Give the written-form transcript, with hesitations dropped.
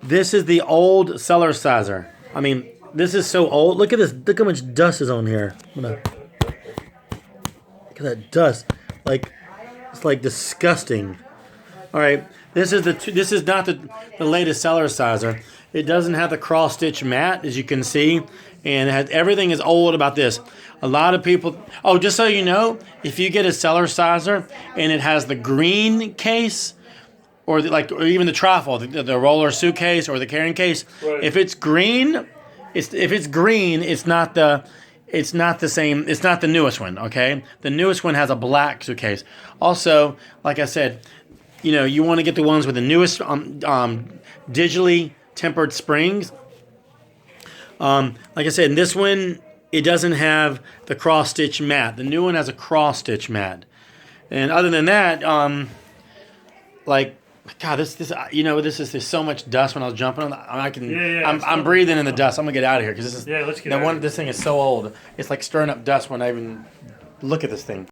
This is the old Cellerciser. I mean, this is so old. Look at this. Look how much dust is on here. Look at that dust. Like, it's like disgusting. All right, this is not the latest Cellerciser. It doesn't have the cross stitch mat, as you can see, and it has, everything is old about this. A lot of people. Oh, just so you know, if you get a Cellerciser and it has the green case, or even the trifle, the roller suitcase or the carrying case, right. if it's green, it's not the same. It's not the newest one. Okay, the newest one has a black suitcase. Also, like I said, you know, you want to get the ones with the newest digitally tempered springs. Like I said, in this one, it doesn't have the cross stitch mat. The new one has a cross stitch mat. And other than that, like, God, this you know, there's so much dust when I was jumping. I'm breathing in the dust. I'm gonna get out of here because this is let's get out of here. This thing is so old. It's like stirring up dust when I even look at this thing.